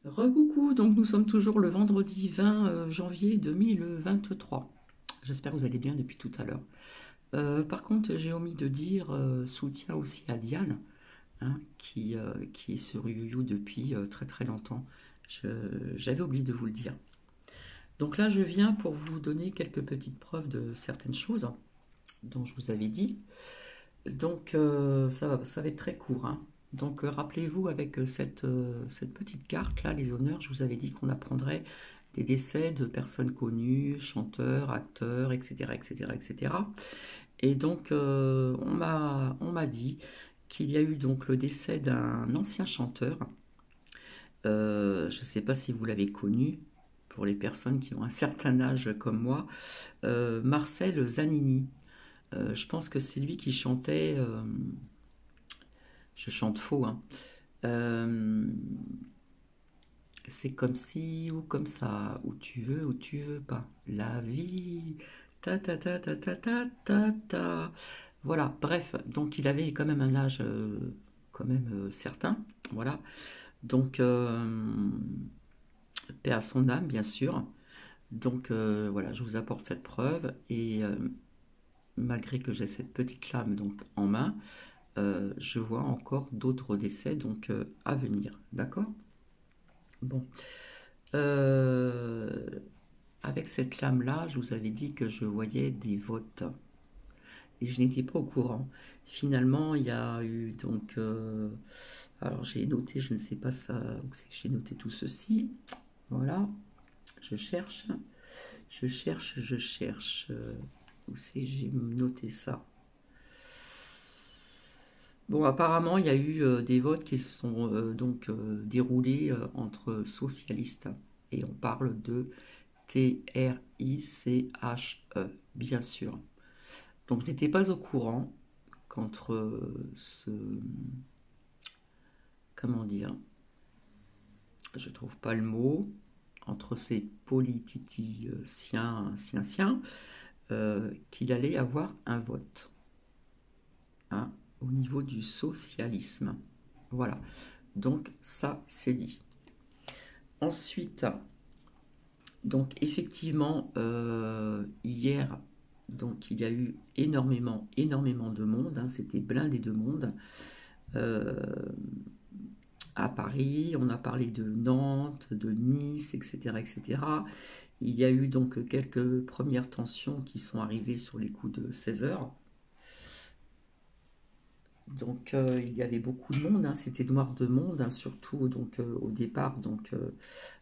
Recoucou, donc nous sommes toujours le vendredi 20 janvier 2023. J'espère que vous allez bien depuis tout à l'heure. Par contre, j'ai omis de dire soutien aussi à Diane, hein, qui est sur YouYou depuis très très longtemps. J'avais oublié de vous le dire. Donc là, je viens pour vous donner quelques petites preuves de certaines choses dont je vous avais dit. Donc ça va être très court, hein. Donc rappelez-vous avec cette petite carte là, les honneurs, je vous avais dit qu'on apprendrait des décès de personnes connues, chanteurs, acteurs, etc., etc., etc. Et donc on m'a dit qu'il y a eu donc le décès d'un ancien chanteur. Je ne sais pas si vous l'avez connu. Pour les personnes qui ont un certain âge comme moi, Marcel Zanini. Je pense que c'est lui qui chantait. Je chante faux, hein. Euh, c'est comme si ou comme ça, ou tu veux pas. La vie, ta ta ta ta ta ta ta ta. Voilà, bref, donc il avait quand même un âge quand même certain, voilà. Donc, paix à son âme, bien sûr. Donc voilà, je vous apporte cette preuve et malgré que j'ai cette petite lame donc en main, je vois encore d'autres décès donc à venir, d'accord? Bon, Euh, avec cette lame-là, je vous avais dit que je voyais des votes et je n'étais pas au courant. Finalement, il y a eu donc, alors j'ai noté, je ne sais pas ça, où c'est que j'ai noté tout ceci. Voilà, je cherche, je cherche. Où c'est que j'ai noté ça? Bon, apparemment, il y a eu des votes qui se sont donc déroulés entre socialistes et on parle de TRICHE, bien sûr. Donc je n'étais pas au courant qu'entre comment dire, je trouve pas le mot, entre ces politiciens, qu'il allait avoir un vote, hein, au niveau du socialisme. Voilà. Donc ça, c'est dit. Ensuite, donc effectivement, hier, donc il y a eu énormément de monde, hein, c'était blindé de monde. Euh, à Paris, on a parlé de Nantes, de Nice, etc., etc. Il y a eu donc quelques premières tensions qui sont arrivées sur les coups de 16 heures. Donc il y avait beaucoup de monde, hein, c'était noir de monde, hein, surtout donc au départ donc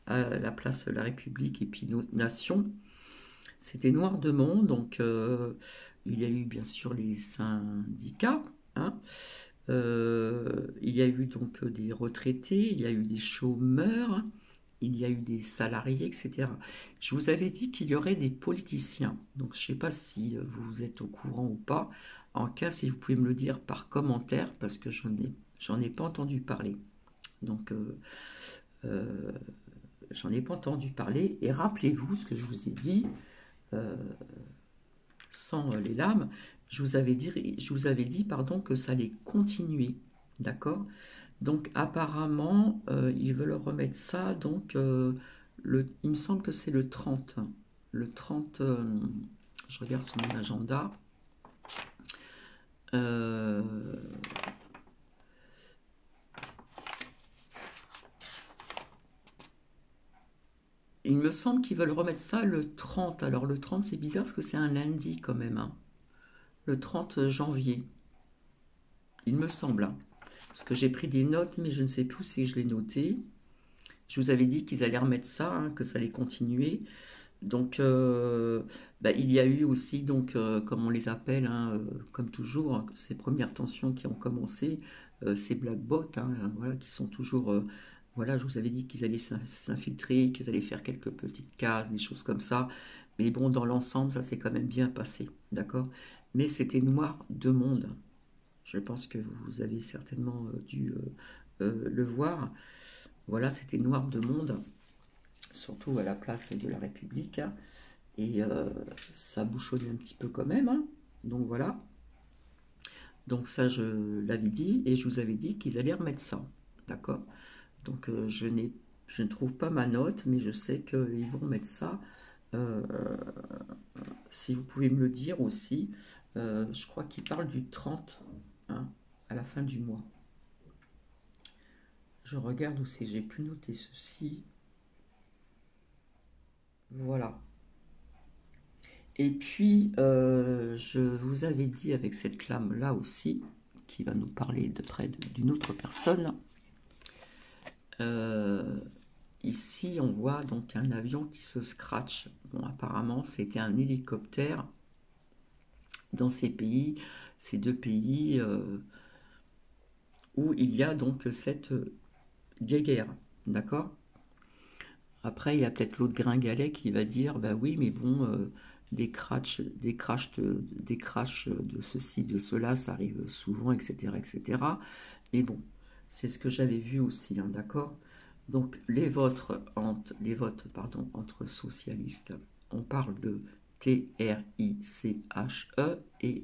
à la place de la République et puis nos nations. C'était noir de monde, donc il y a eu bien sûr les syndicats, hein. Il y a eu donc des retraités, il y a eu des chômeurs, il y a eu des salariés, etc. Je vous avais dit qu'il y aurait des politiciens, donc je ne sais pas si vous êtes au courant ou pas. En cas, si vous pouvez me le dire par commentaire, parce que j'en ai pas entendu parler. Donc, euh, j'en ai pas entendu parler. Et rappelez-vous ce que je vous ai dit, euh, sans les lames, je vous avais dit pardon, que ça allait continuer. D'accord? Donc apparemment, ils veulent remettre ça, donc il me semble que c'est le 30. Le 30, je regarde sur mon agenda. Euh, il me semble qu'ils veulent remettre ça le 30. Alors le 30, c'est bizarre parce que c'est un lundi quand même, hein. Le 30 janvier, il me semble, hein. Parce que j'ai pris des notes, mais je ne sais plus si je l'ai noté. Je vous avais dit qu'ils allaient remettre ça, hein, que ça allait continuer. Donc, bah, il y a eu aussi, donc, comme on les appelle, hein, comme toujours, hein, ces premières tensions qui ont commencé, ces black bots, hein, voilà, qui sont toujours, voilà, je vous avais dit qu'ils allaient s'infiltrer, qu'ils allaient faire quelques petites cases, des choses comme ça. Mais bon, dans l'ensemble, ça s'est quand même bien passé, d'accord? Mais c'était noir de monde. Je pense que vous avez certainement dû le voir. Voilà, c'était noir de monde, surtout à la place de la République, hein. Et ça bouchonnait un petit peu quand même, hein. Donc voilà. Donc ça, je l'avais dit et je vous avais dit qu'ils allaient remettre ça. D'accord? Donc je n'ai Je ne trouve pas ma note, mais je sais qu'ils vont mettre ça. Euh, Si vous pouvez me le dire aussi, je crois qu'il parle du 30, hein, à la fin du mois. Je regarde où c'est, j'ai pu noter ceci. Voilà. Et puis, je vous avais dit avec cette clame-là aussi, qui va nous parler de près d'une autre personne. Euh, Ici, on voit donc un avion qui se scratch. Bon, apparemment, c'était un hélicoptère dans ces deux pays où il y a donc cette guéguerre. D'accord? Après, il y a peut-être l'autre gringalet qui va dire, bah oui, mais bon, des crashs de ceci, de cela, ça arrive souvent, etc., etc. Mais bon, c'est ce que j'avais vu aussi, hein, d'accord? Donc, les votes, pardon, entre socialistes, on parle de TRICHE et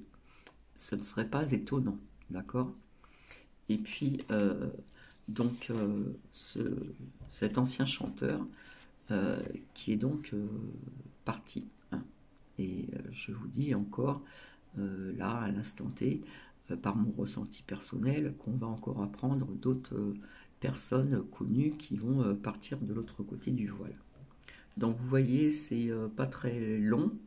ce ne serait pas étonnant, d'accord? Et puis, donc, cet ancien chanteur euh, qui est donc parti, hein. Et je vous dis encore, là, à l'instant T, par mon ressenti personnel, qu'on va encore apprendre d'autres personnes connues qui vont partir de l'autre côté du voile. Donc vous voyez, c'est pas très long,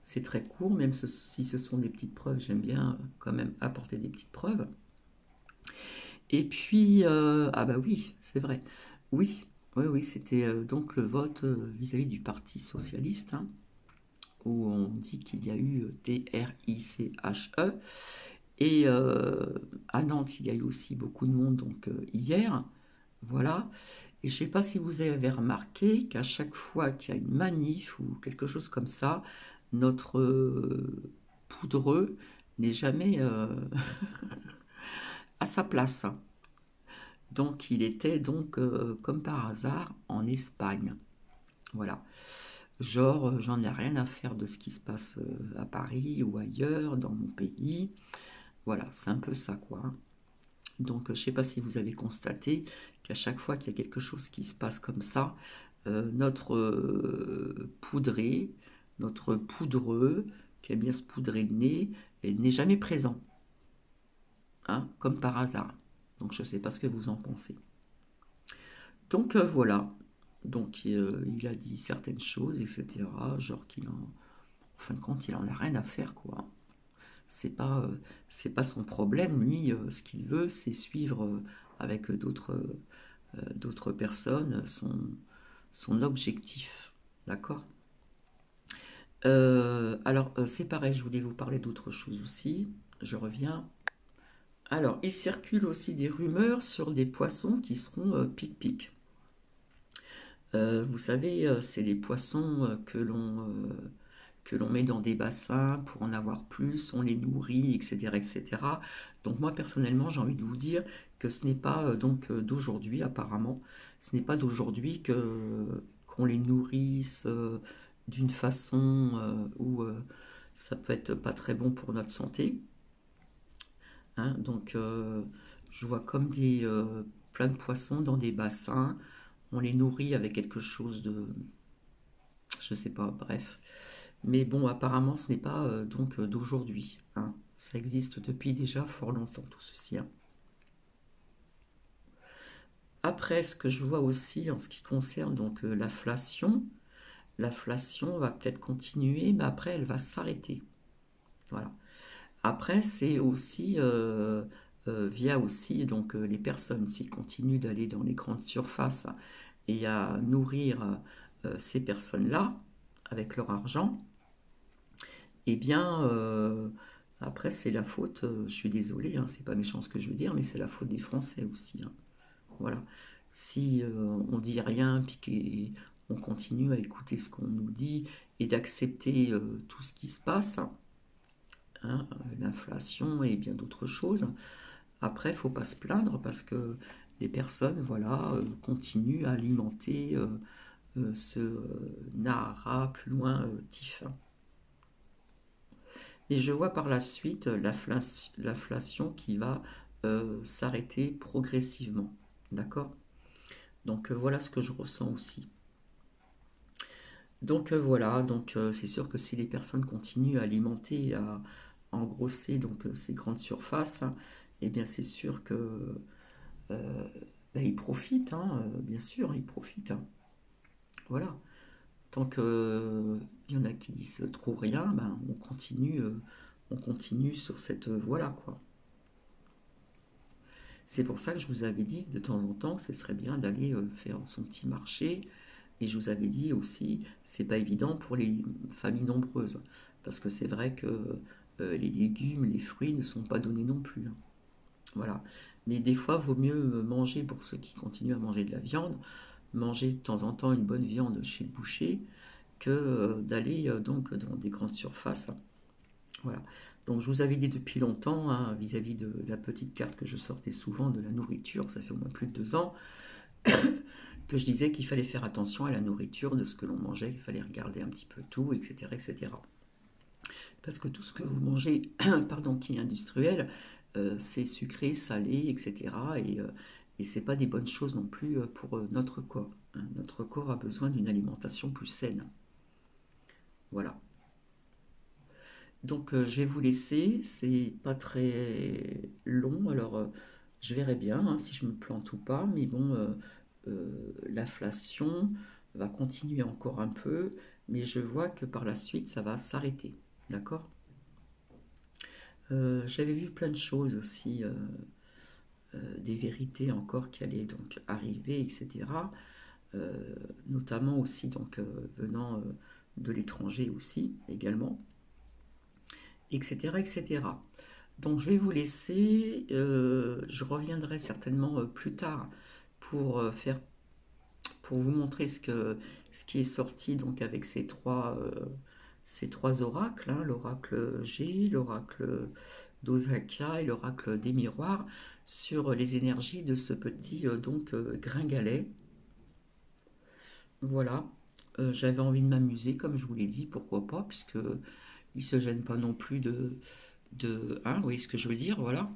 c'est très court, même si ce sont des petites preuves, j'aime bien quand même apporter des petites preuves. Et puis, ah bah oui, c'est vrai, oui, oui, oui, c'était donc le vote vis-à-vis du Parti socialiste, hein, où on dit qu'il y a eu TRICHE. Et à Nantes, il y a eu aussi beaucoup de monde donc hier, voilà. Et je ne sais pas si vous avez remarqué qu'à chaque fois qu'il y a une manif ou quelque chose comme ça, notre poudreux n'est jamais à sa place. Donc il était donc comme par hasard en Espagne. Voilà. Genre, j'en ai rien à faire de ce qui se passe à Paris ou ailleurs, dans mon pays. Voilà, c'est un peu ça, quoi, hein. Donc, je ne sais pas si vous avez constaté qu'à chaque fois qu'il y a quelque chose qui se passe comme ça, notre poudré, notre poudreux, qui aime bien se poudrer le nez, n'est jamais présent, hein, comme par hasard. Donc, je ne sais pas ce que vous en pensez. Donc, voilà. Donc, il a dit certaines choses, etc. Genre en fin de compte, il en a rien à faire, quoi. C'est pas, c'est pas son problème. Lui, ce qu'il veut, c'est suivre avec d'autres personnes son objectif. D'accord? Alors, c'est pareil, je voulais vous parler d'autre chose aussi. Je reviens. Alors, il circule aussi des rumeurs sur des poissons qui seront pic-pic. Vous savez, c'est des poissons que l'on met dans des bassins pour en avoir plus, on les nourrit, etc., etc. Donc moi personnellement, j'ai envie de vous dire que ce n'est pas donc d'aujourd'hui apparemment, ce n'est pas d'aujourd'hui que qu'on les nourrisse d'une façon où ça peut être pas très bon pour notre santé, hein. Donc je vois comme des plein de poissons dans des bassins, on les nourrit avec quelque chose de, je sais pas, bref. Mais bon, apparemment, ce n'est pas donc d'aujourd'hui, hein. Ça existe depuis déjà fort longtemps, tout ceci, hein. Après, ce que je vois aussi en ce qui concerne donc l'inflation va peut-être continuer, mais après, elle va s'arrêter. Voilà. Après, c'est aussi via aussi donc les personnes s'ils continuent d'aller dans les grandes surfaces et à nourrir ces personnes-là avec leur argent. Eh bien, après, c'est la faute, je suis désolé, hein, c'est pas méchant ce que je veux dire, mais c'est la faute des Français aussi, hein. Voilà. Si on dit rien, puis qu'on continue à écouter ce qu'on nous dit et d'accepter tout ce qui se passe, hein, l'inflation et bien d'autres choses, après, il ne faut pas se plaindre parce que les personnes, voilà, continuent à alimenter ce Nahara plus loin Tif. Et je vois par la suite l'inflation qui va s'arrêter progressivement. D'accord? Donc voilà ce que je ressens aussi. Donc voilà, donc c'est sûr que si les personnes continuent à alimenter, à engrosser donc ces grandes surfaces, hein, eh bien c'est sûr que ben, ils profitent, hein, bien sûr, ils profitent, hein. Voilà. Tant que il y en a qui disent trop rien, ben on continue sur cette voie-là, quoi. C'est pour ça que je vous avais dit que de temps en temps, ce serait bien d'aller faire son petit marché. Et je vous avais dit aussi, c'est pas évident pour les familles nombreuses, parce que c'est vrai que les légumes, les fruits ne sont pas donnés non plus, hein. Voilà. Mais des fois, vaut mieux manger, pour ceux qui continuent à manger de la viande, manger de temps en temps une bonne viande chez le boucher, que d'aller donc dans des grandes surfaces, hein. Voilà. Donc je vous avais dit depuis longtemps, hein, vis-à-vis de la petite carte que je sortais souvent de la nourriture, ça fait au moins plus de 2 ans, que je disais qu'il fallait faire attention à la nourriture, de ce que l'on mangeait, qu'il fallait regarder un petit peu tout, etc., etc. Parce que tout ce que vous mangez, pardon, qui est industriel, c'est sucré, salé, etc. Et c'est pas des bonnes choses non plus pour notre corps, hein. Notre corps a besoin d'une alimentation plus saine. Voilà. Donc je vais vous laisser, c'est pas très long, alors je verrai bien, hein, si je me plante ou pas, mais bon, l'inflation va continuer encore un peu, mais je vois que par la suite ça va s'arrêter, d'accord? J'avais vu plein de choses aussi, des vérités encore qui allaient donc arriver, etc. euh, Notamment aussi donc venant de l'étranger aussi également, etc., etc. Donc je vais vous laisser, je reviendrai certainement plus tard pour pour vous montrer ce qui est sorti donc avec ces trois oracles, hein, l'oracle G, l'oracle d'Osaka et l'oracle des miroirs, sur les énergies de ce petit donc gringalet. Voilà. J'avais envie de m'amuser, comme je vous l'ai dit, pourquoi pas, puisque il se gêne pas non plus hein, vous voyez ce que je veux dire, voilà.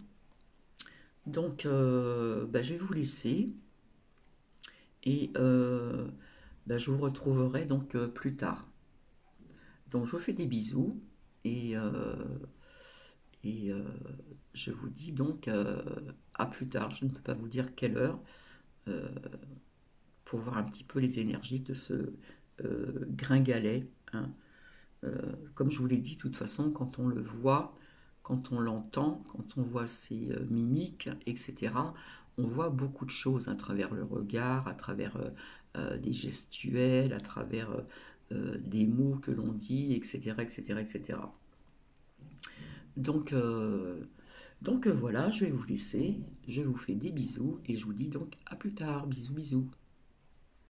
Donc, bah, je vais vous laisser et bah, je vous retrouverai donc plus tard. Donc, je vous fais des bisous et, euh, et je vous dis donc à plus tard. Je ne peux pas vous dire quelle heure euh, pour voir un petit peu les énergies de ce gringalet, hein. Comme je vous l'ai dit, de toute façon, quand on le voit, quand on l'entend, quand on voit ses mimiques, etc., on voit beaucoup de choses à travers le regard, à travers des gestuels, à travers des mots que l'on dit, etc., etc., etc. Donc, voilà, je vais vous laisser, je vous fais des bisous et je vous dis donc à plus tard, bisous, bisous.